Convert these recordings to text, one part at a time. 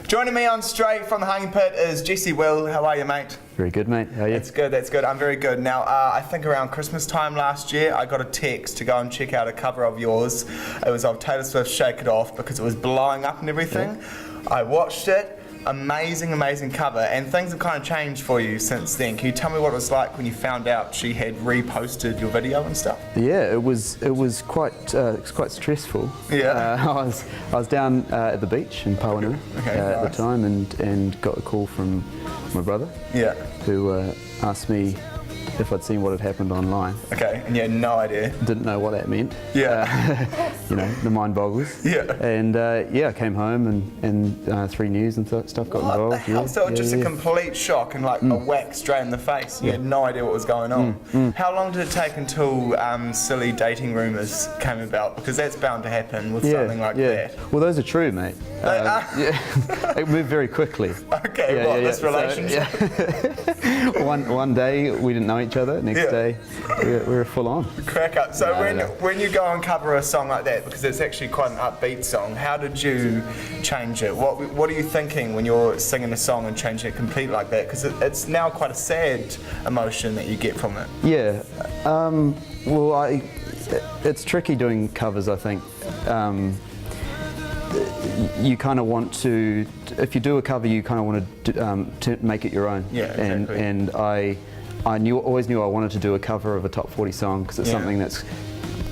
Joining me on Straight from the Hanging Pit is Jesse Will. How are you, mate? Very good, mate. How are you? That's good, that's good. I'm very good. Now, I think around Christmas time last year, I got a text to go and check out a cover of yours. It was of Taylor Swift's Shake It Off because it was blowing up and everything. Yeah. I watched it. Amazing, amazing cover, and things have kind of changed for you since then. Can you tell me what it was like when you found out she had reposted your video and stuff? Yeah, it was quite stressful. Yeah. I was down at the beach in Pawanui at the time, and got a call from my brother. Yeah. Who asked me if I'd seen what had happened online. Okay, and you had no idea. Didn't know what that meant. Yeah. You know, the mind boggles. Yeah. And I came home and 3 News and stuff got involved. What the hell? So it was just a complete shock and like a whack straight in the face. You had no idea what was going on. How long did it take until silly dating rumours came about? Because that's bound to happen with something like that. Well, those are true, mate. It moved very quickly. Okay, this relationship? So, one day we didn't know each other, next day we were full on. Crack up. So when you go and cover a song like that, because it's actually quite an upbeat song, how did you change it? What are you thinking when you're singing a song and changing it complete like that? Because it's now quite a sad emotion that you get from it. Yeah. It's tricky doing covers, I think. You kind of want to, if you do a cover, you kind of want to make it your own. Yeah, exactly. And I always knew I wanted to do a cover of a top 40 song because it's something that's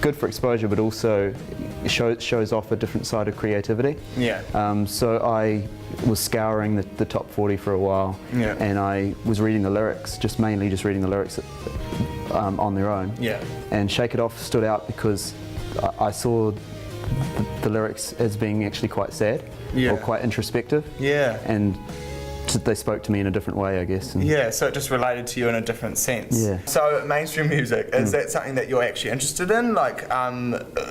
good for exposure, but also shows off a different side of creativity. Yeah. So I was scouring the top 40 for a while, and I was reading the lyrics, mainly reading the lyrics on their own. Yeah. And Shake It Off stood out because I saw the lyrics as being actually quite sad or quite introspective. Yeah. And they spoke to me in a different way, I guess. So it just related to you in a different sense. Yeah. So mainstream music, is that something that you're actually interested in? Like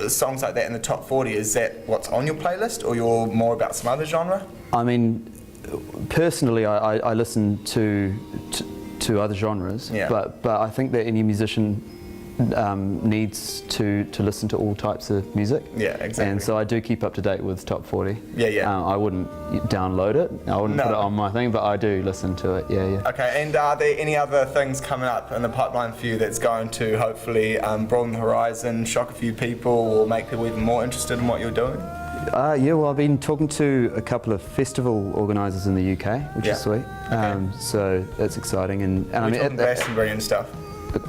songs like that in the top 40, is that what's on your playlist, or you're more about some other genre? I mean, personally, I listen to other genres, but I think that any musician needs to listen to all types of music. Yeah, exactly. And so I do keep up to date with top 40. Yeah. I wouldn't download it. I wouldn't put it on my thing, but I do listen to it. Yeah. Okay. And are there any other things coming up in the pipeline for you that's going to hopefully broaden the horizon, shock a few people, or make people even more interested in what you're doing? Well, I've been talking to a couple of festival organisers in the UK, which is sweet. So that's exciting. And I mean, Glastonbury and stuff.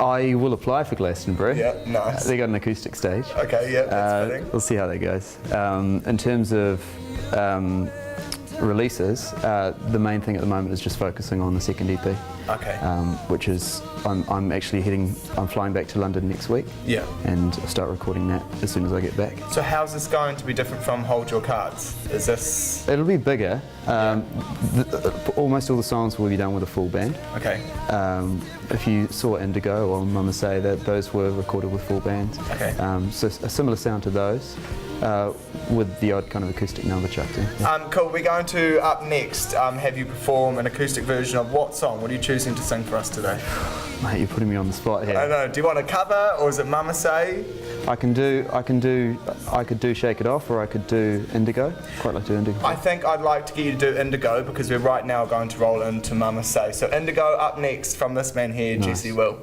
I will apply for Glastonbury. Yeah, nice. They got an acoustic stage. Okay, that's fitting. We'll see how that goes. In terms of releases, the main thing at the moment is just focusing on the second EP. Okay. Which is, I'm flying back to London next week. Yeah. And I'll start recording that as soon as I get back. So how's this going to be different from Hold Your Cards? Is this? It'll be bigger. Almost all the songs will be done with a full band. Okay. If you saw Indigo or Mama Say, that those were recorded with full bands. Okay. So a similar sound to those. With the odd kind of acoustic number chucked in. Cool, we're going to, up next, have you perform an acoustic version of what song? What are you choosing to sing for us today? Mate, you're putting me on the spot here. I know, do you want a cover, or is it Mama Say? I could do Shake It Off, or I could do Indigo. Quite like to do Indigo. I think I'd like to get you to do Indigo, because we're right now going to roll into Mama Say. So Indigo up next from this man here, Jesse Will.